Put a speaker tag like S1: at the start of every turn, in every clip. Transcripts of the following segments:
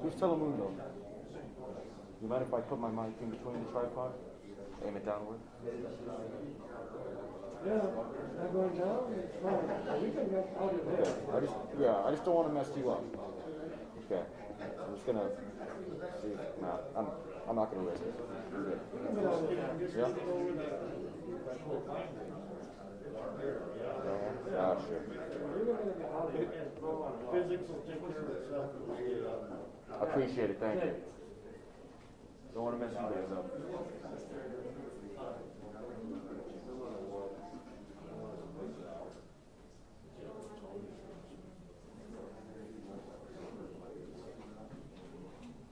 S1: Who's Telemundo? You mind if I put my mic in between the tripod? Aim it downward?
S2: Yeah, not going down? It's fine. We can get out of there.
S1: I just don't want to mess you up. Okay. I'm just gonna see. Nah, I'm not gonna risk it. You're good. Yeah? Ah, sure.
S2: Physics will take care of itself.
S1: I appreciate it, thank you. Don't want to mess you guys up.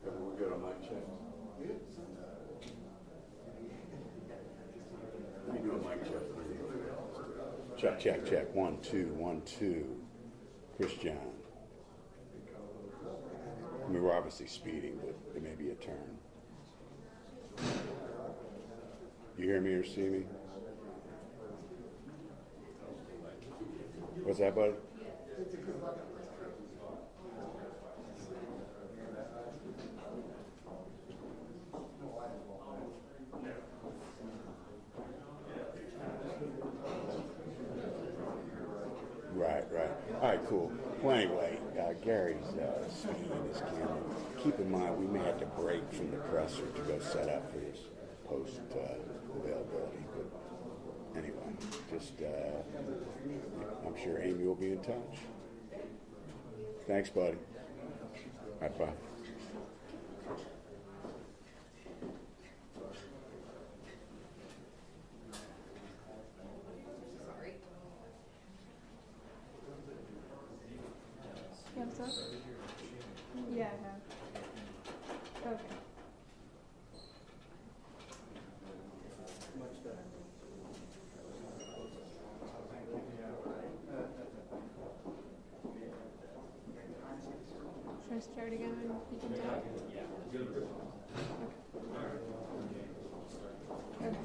S3: We're good on mic check. Let me do a mic check. Check. 1, 2, 1, 2. Chris John. I mean, we're obviously speeding, but there may be a turn. You hear me or see me? What's that, bud? Right. All right, cool. Well, anyway, Gary's speeding his camera. Keep in mind, we may have to break from the presser to go set up for his post availability. But anyway, just I'm sure Amy will be in touch. Thanks, buddy. All right, bye.
S4: What's up? Yeah, I have. Okay. Should I start again and you can talk? Okay.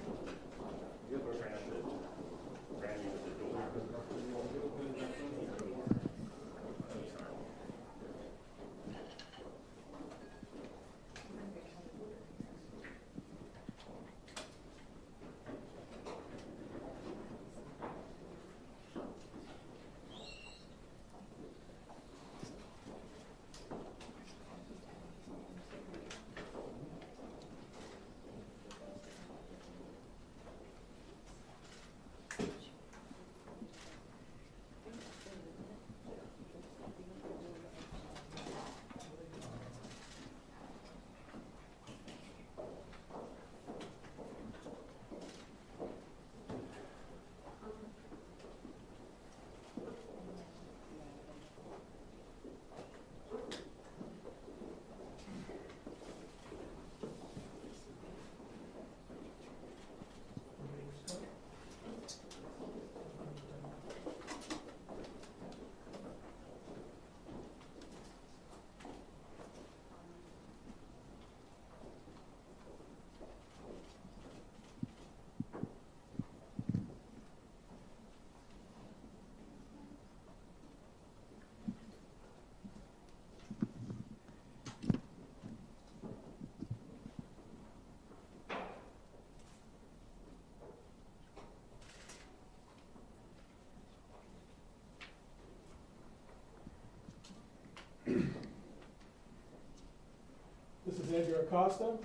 S2: This is Edgar Acosta.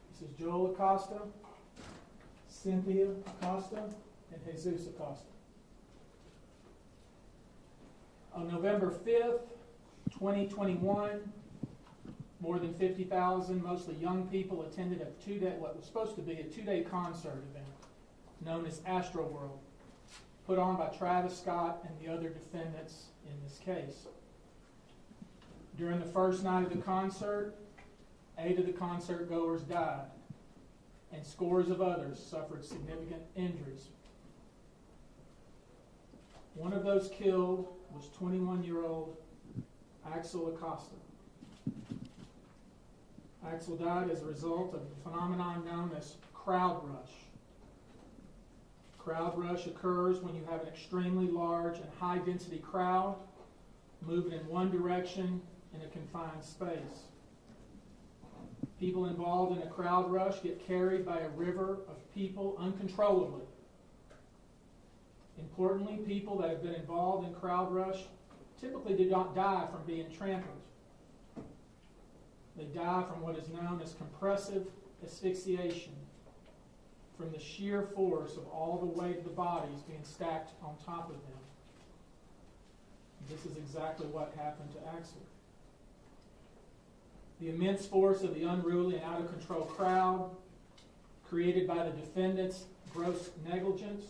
S2: This is Joel Acosta, Cynthia Acosta, and Jesus Acosta. On November 5th, 2021, more than 50,000, mostly young people, attended what was supposed to be a two-day concert event known as Astroworld, put on by Travis Scott and the other defendants in this case. During the first night of the concert, 8 of the concert goers died, and scores of others suffered significant injuries. One of those killed was 21-year-old Axel Acosta. Axel died as a result of a phenomenon known as crowd rush. Crowd rush occurs when you have an extremely large and high-density crowd moving in one direction in a confined space. People involved in a crowd rush get carried by a river of people uncontrollably. Importantly, people that have been involved in crowd rush typically do not die from being trampled. They die from what is known as compressive asphyxiation, from the sheer force of all the weight of the bodies being stacked on top of them. This is exactly what happened to Axel. The immense force of the unruly and out-of-control crowd, created by the defendant's gross negligence,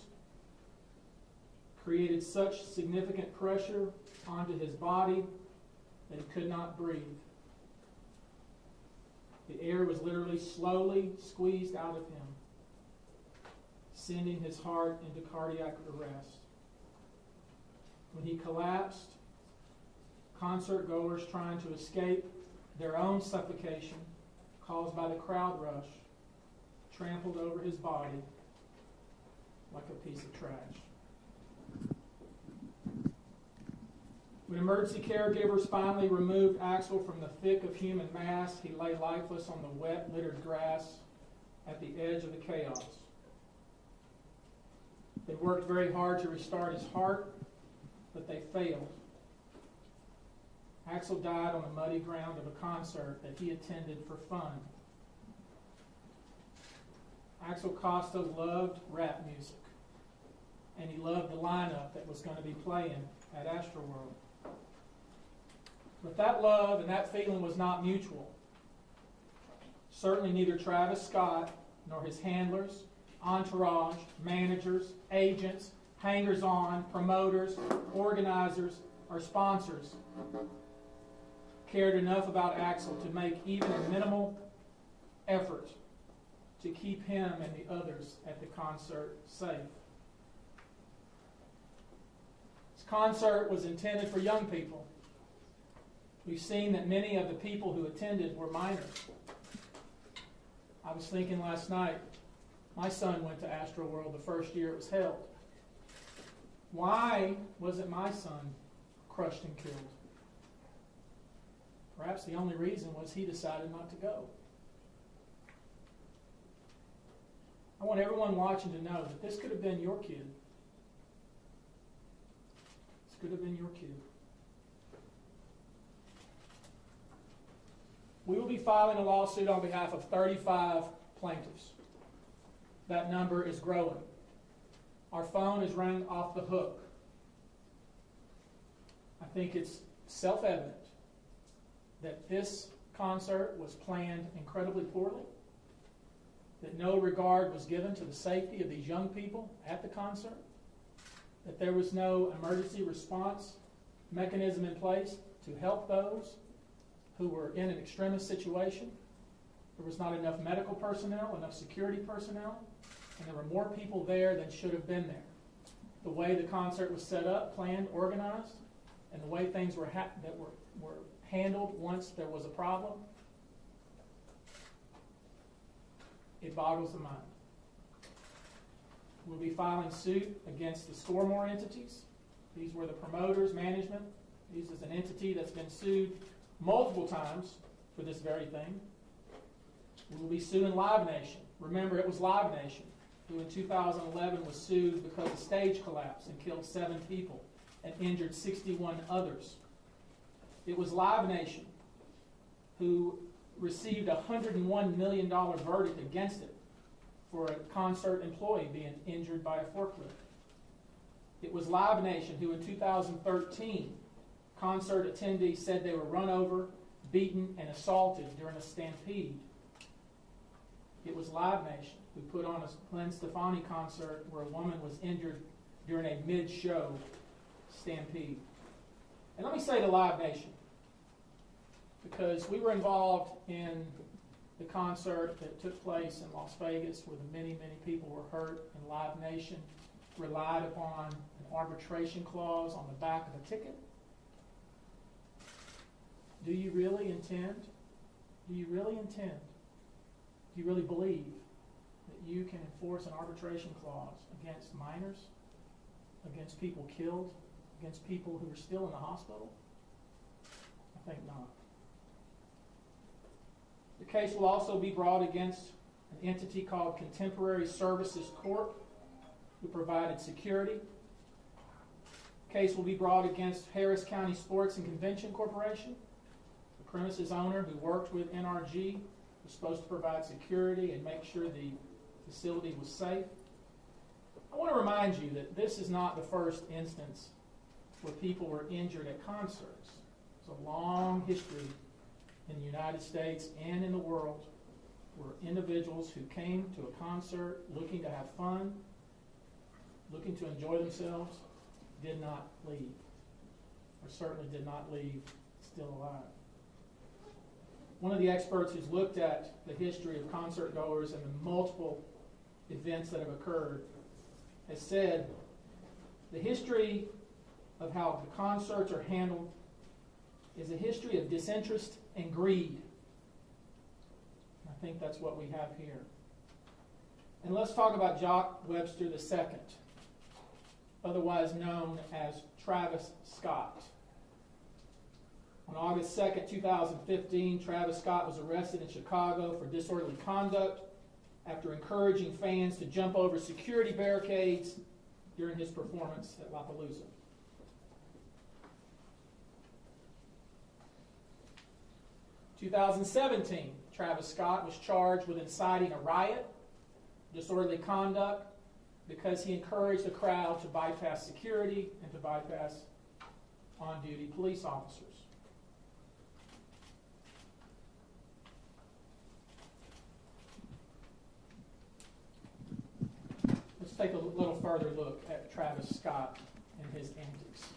S2: created such significant pressure onto his body that he could not breathe. The air was literally slowly squeezed out of him, sending his heart into cardiac arrest. When he collapsed, concert-goers trying to escape their own suffocation caused by the crowd rush trampled over his body like a piece of trash. When emergency caregivers finally removed Axel from the thick of human mass, he lay lifeless on the wet, littered grass at the edge of the chaos. They worked very hard to restart his heart, but they failed. Axel died on the muddy ground of a concert that he attended for fun. Axel Acosta loved rap music, and he loved the lineup that was going to be playing at Astroworld. But that love and that feeling was not mutual. Certainly neither Travis Scott nor his handlers, entourage, managers, agents, hangers-on, promoters, organizers, or sponsors cared enough about Axel to make even a minimal effort to keep him and the others at the concert safe. This concert was intended for young people. We've seen that many of the people who attended were minors. I was thinking last night, my son went to Astroworld the first year it was held. Why wasn't my son crushed and killed? Perhaps the only reason was he decided not to go. I want everyone watching to know that this could have been your kid. This could have been your kid. We will be filing a lawsuit on behalf of 35 plaintiffs. That number is growing. Our phone is ringing off the hook. I think it's self-evident that this concert was planned incredibly poorly, that no regard was given to the safety of these young people at the concert, that there was no emergency response mechanism in place to help those who were in an extremist situation. There was not enough medical personnel, enough security personnel, and there were more people there than should have been there. The way the concert was set up, planned, organized, and the way things were handled once there was a problem, it boggles the mind. We'll be filing suit against the Scoremore entities. These were the promoters, management. This is an entity that's been sued multiple times for this very thing. We will be suing Live Nation. Remember, it was Live Nation who in 2011 was sued because the stage collapsed and killed 7 people and injured 61 others. It was Live Nation who received a $101 million verdict against it for a concert employee being injured by a forklift. It was Live Nation who in 2013, concert attendees said they were run over, beaten, and assaulted during a stampede. It was Live Nation who put on a Glenn Stefani concert where a woman was injured during a mid-show stampede. And let me say to Live Nation, because we were involved in the concert that took place in Las Vegas where many, many people were hurt, and Live Nation relied upon an arbitration clause on the back of a ticket. Do you really intend? Do you really intend? Do you really believe that you can enforce an arbitration clause against minors, against people killed, against people who are still in the hospital? I think not. The case will also be brought against an entity called Contemporary Services Corp., who provided security. The case will be brought against Harris County Sports and Convention Corporation, the premises owner who worked with NRG, was supposed to provide security and make sure the facility was safe. I want to remind you that this is not the first instance where people were injured at concerts. There's a long history in the United States and in the world where individuals who came to a concert looking to have fun, looking to enjoy themselves, did not leave, or certainly did not leave still alive. One of the experts who's looked at the history of concert goers and the multiple events that have occurred has said the history of how the concerts are handled is a history of disinterest and greed. I think that's what we have here. And let's talk about Jock Webster II, otherwise known as Travis Scott. On August 2nd, 2015, Travis Scott was arrested in Chicago for disorderly conduct after encouraging fans to jump over security barricades during his performance at Lollapalooza. In 2017, Travis Scott was charged with inciting a riot, disorderly conduct, because he encouraged the crowd to bypass security and to bypass on-duty police officers. Let's take a little further look at Travis Scott and his antics.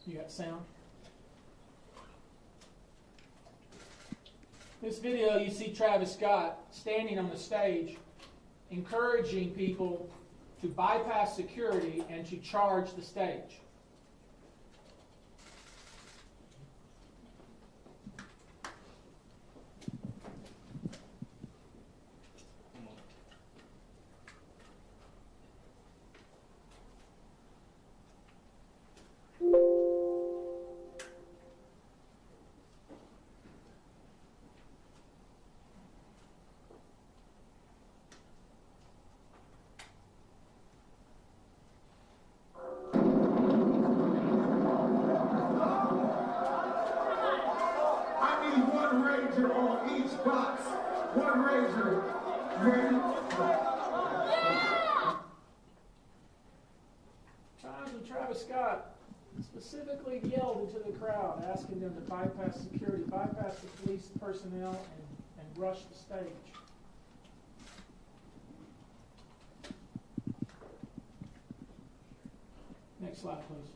S2: You got sound? This video, you see Travis Scott standing on the stage, encouraging people to bypass security and to charge the stage.
S5: On each box, one razor. Ready?
S2: Times when Travis Scott specifically yelled into the crowd, asking them to bypass security, bypass the police personnel, and rush the stage. Next slide, please.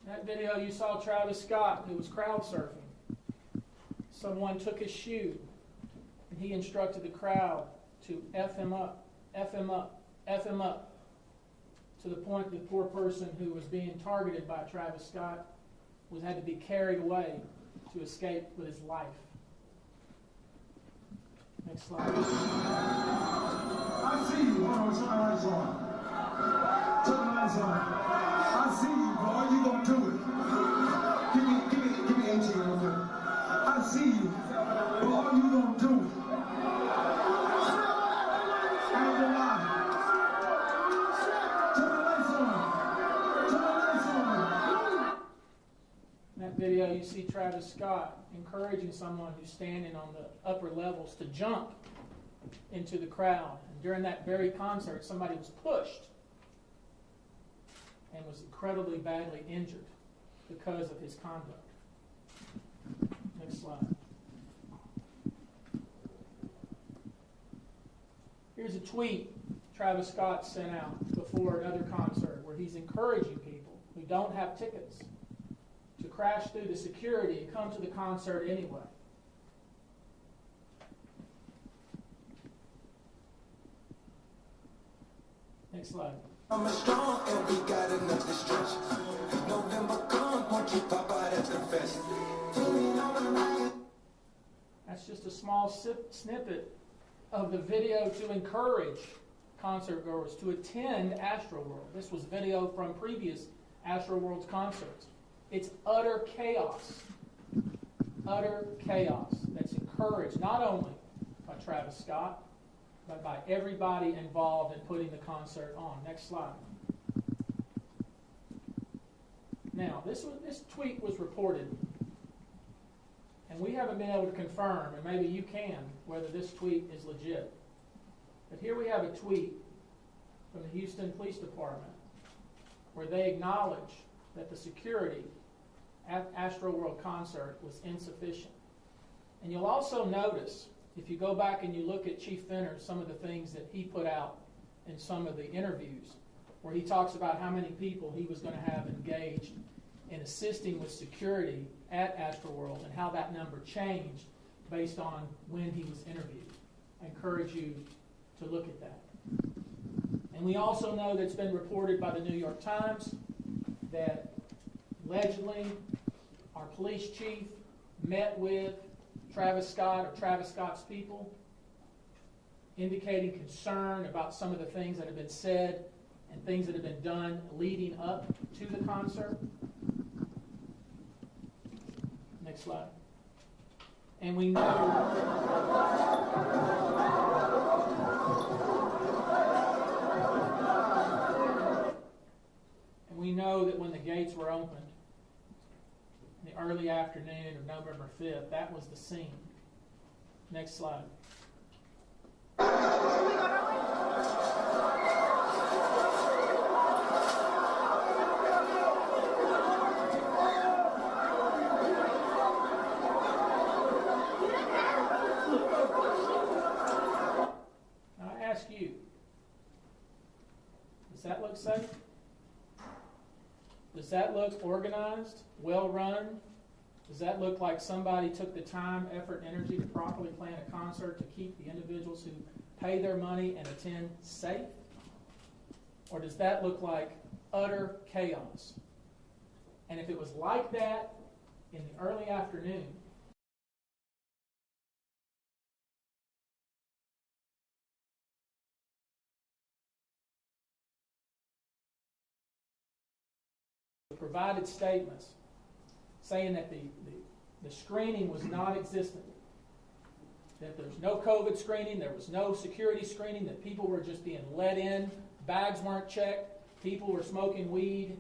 S2: That video you saw Travis Scott, who was crowd surfing. Someone took his shoe and he instructed the crowd to F him up, F him up, F him up, to the point the poor person who was being targeted by Travis Scott had to be carried away to escape with his life. Next slide.
S5: I see you. Hold on, turn the lights on. Turn the lights on. I see you, boy. You gonna do it. Give me 18 real quick. I see you. Boy, you gonna do it. I ain't gonna lie. Turn the lights on. Turn the lights on.
S2: In that video, you see Travis Scott encouraging someone who's standing on the upper levels to jump into the crowd. And during that very concert, somebody was pushed and was incredibly badly injured because of his conduct. Next slide. tweet Travis Scott sent out before another concert where he's encouraging people who don't have tickets to crash through the security and come to the concert anyway. Next slide.
S5: I'm strong and we got enough to stretch. November come, won't you pop out at the fest?
S2: That's just a small snippet of the video to encourage concert goers to attend Astroworld. This was video from previous Astroworld concerts. It's utter chaos. Utter chaos that's encouraged not only by Travis Scott, but by everybody involved in putting the concert on. Next slide. Now, this tweet was reported, and we haven't been able to confirm, and maybe you can, whether this tweet is legit. But here we have a tweet from the Houston Police Department where they acknowledge that the security at Astroworld concert was insufficient. And you'll also notice, if you go back and you look at Chief Fenner, some of the things that he put out in some of the interviews, where he talks about how many people he was going to have engaged in assisting with security at Astroworld and how that number changed based on when he was interviewed. I encourage you to look at that. And we also know that it's been reported by the New York Times that allegedly our police chief met with Travis Scott or Travis Scott's people, indicating concern about some of the things that have been said and things that have been done leading up to the concert. Next slide. And we know that when the gates were opened in the early afternoon of November 5th, that was the scene. Next slide. Now I ask you, does that look safe? Does that look organized, well run? Does that look like somebody took the time, effort, and energy to properly plan a concert to keep the individuals who pay their money and attend safe? Or does that look like utter chaos? And if it was like that in the early afternoon, provided statements saying that the screening was non-existent, that there's no COVID screening, there was no security screening, that people were just being let in, bags weren't checked, people were smoking weed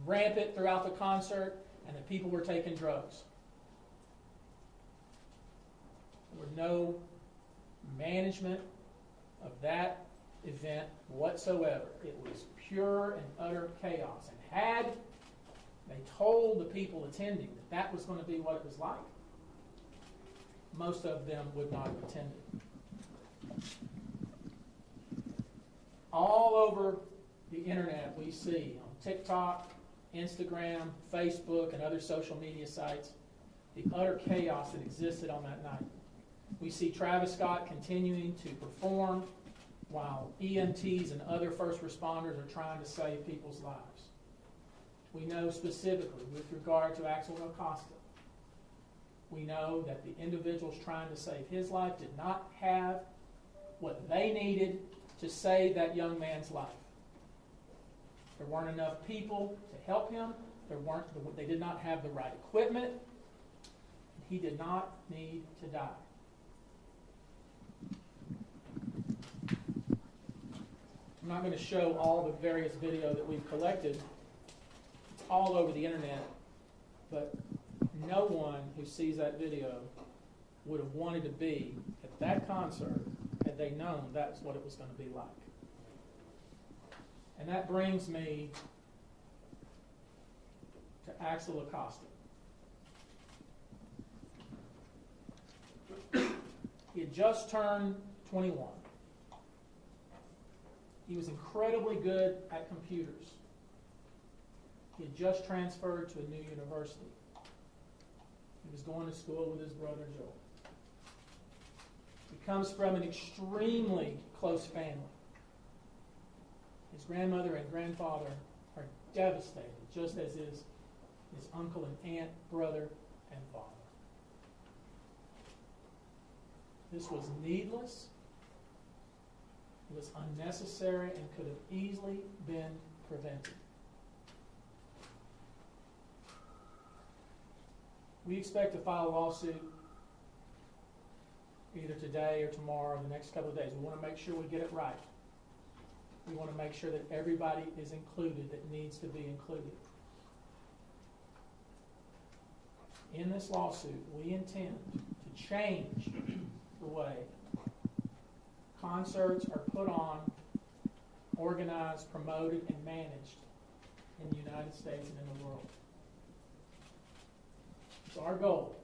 S2: rampant throughout the concert, and that people were taking drugs. There was no management of that event whatsoever. It was pure and utter chaos. And had they told the people attending that that was going to be what it was like, most of them would not have attended. All over the internet we see, on TikTok, Instagram, Facebook, and other social media sites, the utter chaos that existed on that night. We see Travis Scott continuing to perform while EMTs and other first responders are trying to save people's lives. We know specifically with regard to Axel Acosta, we know that the individuals trying to save his life did not have what they needed to save that young man's life. There weren't enough people to help him. They did not have the right equipment. He did not need to die. I'm not going to show all the various video that we've collected. It's all over the internet. But no one who sees that video would have wanted to be at that concert had they known that's what it was going to be like. And that brings me to Axel Acosta. He had just turned 21. He was incredibly good at computers. He had just transferred to a new university. He was going to school with his brother Joel. He comes from an extremely close family. His grandmother and grandfather are devastated, just as is his uncle and aunt, brother and father. This was needless. It was unnecessary and could have easily been prevented. We expect to file a lawsuit either today or tomorrow or the next couple of days. We want to make sure we get it right. We want to make sure that everybody is included that needs to be included. In this lawsuit, we intend to change the way concerts are put on, organized, promoted, and managed in the United States and in the world. It's our goal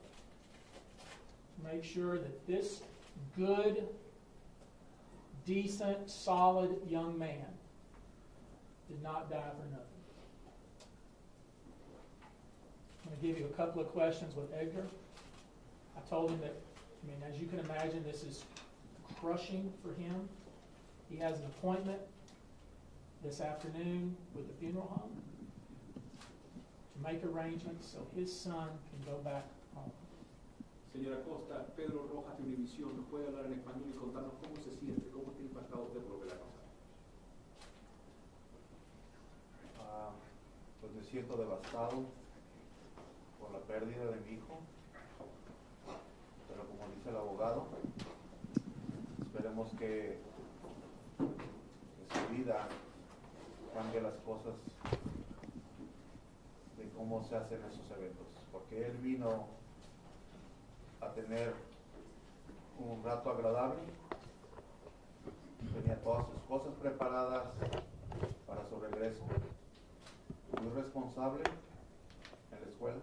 S2: to make sure that this good, decent, solid young man did not die for nothing. I'm going to give you a couple of questions with Edgar. I told him that, as you can imagine, this is crushing for him. He has an appointment this afternoon with the funeral home to make arrangements so his son can go back home.
S6: Señora Acosta, Pedro Rojas de Univisión, ¿nos puede hablar en español y contarnos cómo se siente, cómo está impactado usted por lo que le ha pasado?
S7: Pues me siento devastado por la pérdida de mi hijo, pero como dice el abogado, esperemos que su vida cambie las cosas de cómo se hacen esos eventos, porque él vino a tener un rato agradable, tenía todas sus cosas preparadas para su regreso, muy responsable en la escuela,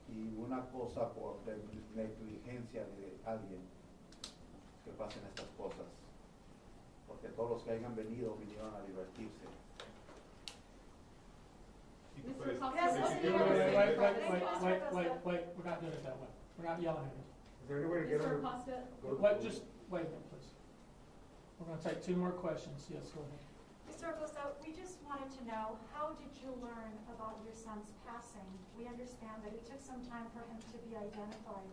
S7: y una cosa por negligencia de alguien que pasen estas cosas, porque todos los que hayan venido vinieron a divertirse.
S4: Mr.
S2: Wait. We're not doing it that way. We're not yelling at him.
S8: Is there any way to get
S4: Mr.
S8: him?
S4: Acosta,
S2: Just wait a minute, please. We're going to take two more questions. Yes, go ahead.
S9: Mr. Acosta, we just wanted to know, how did you learn about your son's passing? We understand that it took some time for him to be identified.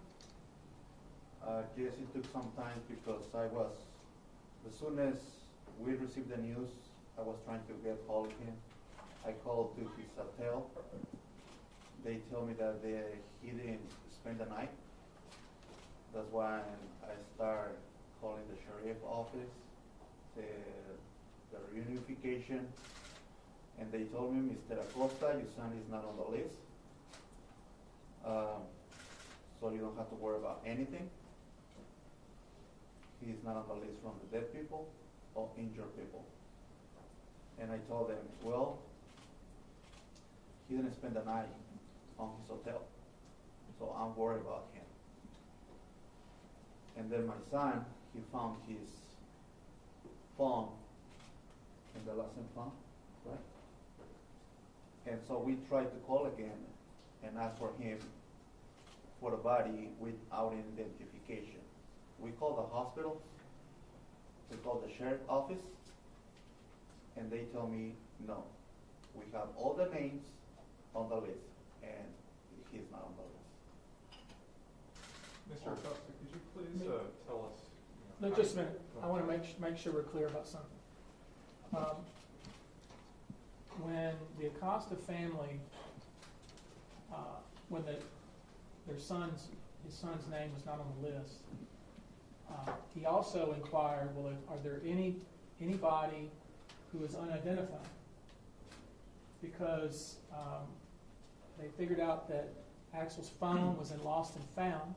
S7: Yes, it took some time because as soon as we received the news, I was trying to get hold of him. I called to his hotel. They told me that he didn't spend the night. That's why I started calling the sheriff office, the reunification, and they told me, Mr. Acosta, your son is not on the list, so you don't have to worry about anything. He's not on the list from the dead people or injured people. And I told them, well, he didn't spend the night on his hotel, so I'm worried about him. And then my son, he found his phone in the lesson phone, right? And so we tried to call again and ask for him for the body without identification. We called the hospital, we called the sheriff office, and they tell me, no, we have all the names on the list, and he's not on the list.
S8: Mr. Acosta, could you please tell us?
S2: No, just a minute. I want to make sure we're clear about something. When the Acosta family, when his son's name was not on the list, he also inquired, well, are there anybody who is unidentified? Because they figured out that Axel's phone was in lost and found,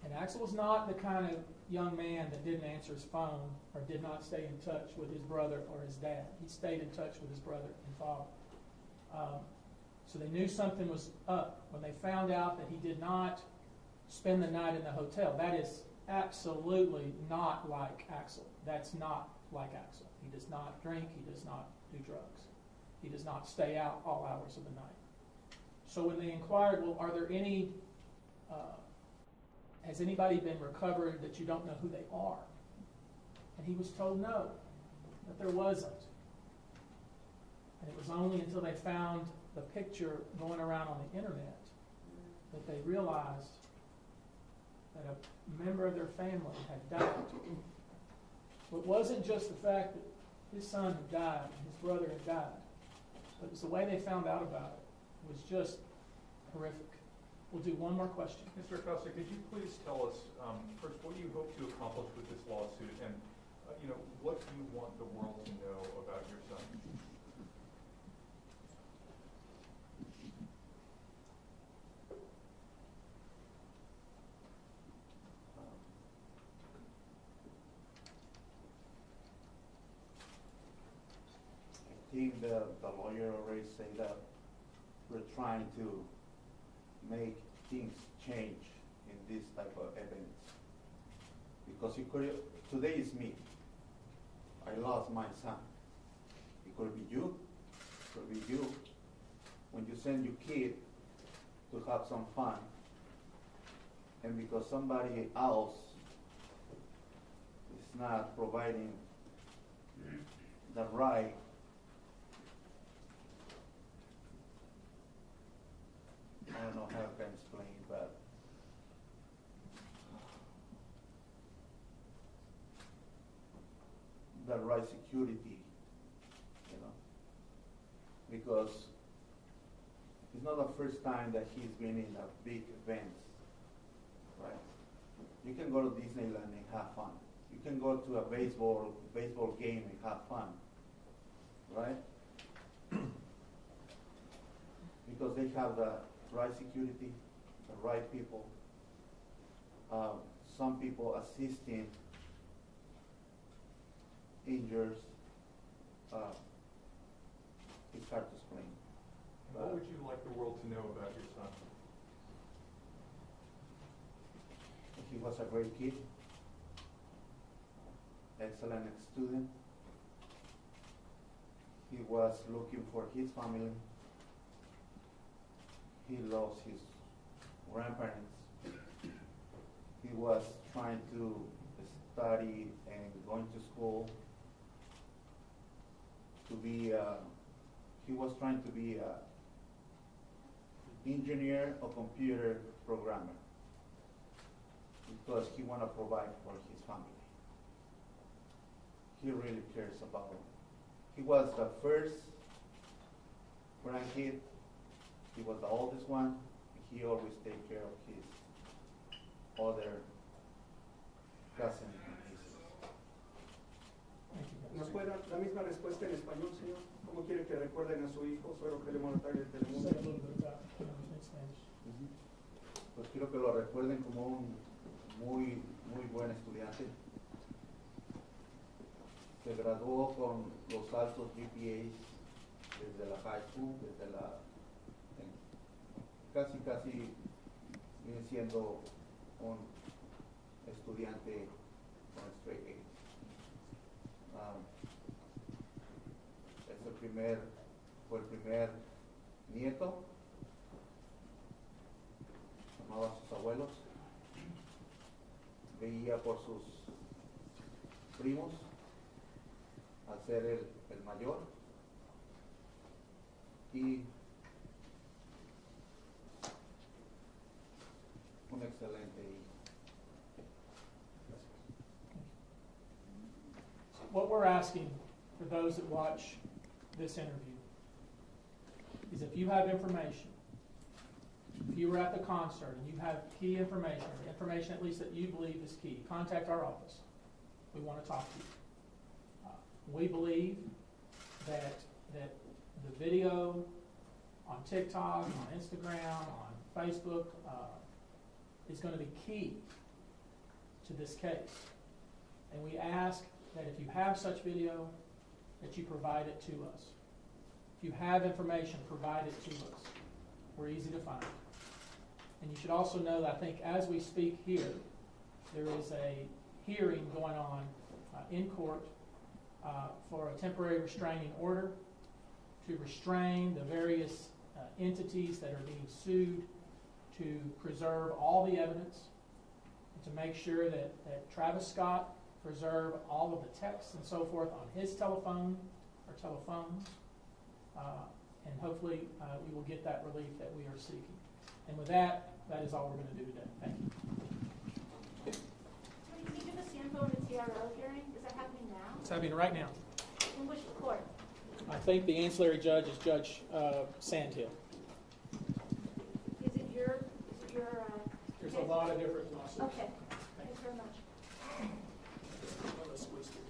S2: and Axel was not the kind of young man that didn't answer his phone or did not stay in touch with his brother or his dad. He stayed in touch with his brother and father. So they knew something was up. When they found out that he did not spend the night in the hotel. That is absolutely not like Axel. That's not like Axel. He does not drink. He does not do drugs. He does not stay out all hours of the night. So when they inquired, well, are there any, has anybody been recovered that you don't know who they are? And he was told no, that there wasn't. And it was only until they found the picture going around on the internet that they realized that a member of their family had died. It wasn't just the fact that his son had died and his brother had died, but it was the way they found out about it was just horrific. We'll do one more question.
S8: Mr. Acosta, could you please tell us, first, what do you hope to accomplish with this lawsuit, and what do you want the world to know about your son?
S7: I think the lawyer already said that we're trying to make things change in this type of events. Because it could, today is me. I lost my son. It could be you. It could be you. When you send your kid to have some fun, and because somebody else is not providing the right I don't know how I can explain, but the right security, because it's not the first time that he's been in a big events, right? You can go to Disneyland and have fun. You can go to a baseball game and have fun, right? Because they have the right security, the right people. Some people assisting injured. It's hard to explain.
S8: What would you like the world to know about your son?
S7: He was a great kid, excellent student. He was looking for his family. He lost his grandparents. He was trying to study and going to school to be, he was trying to be an engineer or computer programmer because he want to provide for his family. He really cares about it. He was the first grandkid. He was the oldest one. He always take care of his other cousins and nieces.
S10: ¿Nos puede dar la misma respuesta en español, señor? ¿Cómo quiere que recuerden a su hijo? Solo queremos notar el
S2: Say a
S10: Telemundo.
S2: little bit about in Spanish.
S7: Pues quiero que lo recuerden como un muy buen estudiante. Se graduó con los altos GPAs desde la high school, desde la casi viene siendo un estudiante con straight A's. Fue el primer nieto, amaba a sus abuelos, veía por sus primos al ser el mayor y un excelente hijo.
S2: What we're asking for those that watch this interview is if you have information, if you were at the concert and you have key information, or information at least that you believe is key, contact our office. We want to talk to you. We believe that the video on TikTok, on Instagram, on Facebook is going to be key to this case. And we ask that if you have such video, that you provide it to us. If you have information, provide it to us. We're easy to find. And you should also know that I think as we speak here, there is a hearing going on in court for a temporary restraining order to restrain the various entities that are being sued, to preserve all the evidence, and to make sure that Travis Scott preserve all of the texts and so forth on his telephone or telephones, and hopefully we will get that relief that we are seeking. And with that, that is all we're going to do today. Thank you.
S9: Can you give us the info on the TRO hearing? Is that happening now?
S2: It's happening right now.
S9: In which court?
S2: I think the ancillary judge is Judge Sandhill.
S9: Is it your
S2: There's a lot of different lawsuits.
S9: Okay, thanks very much.
S2: Well, let's squeeze through.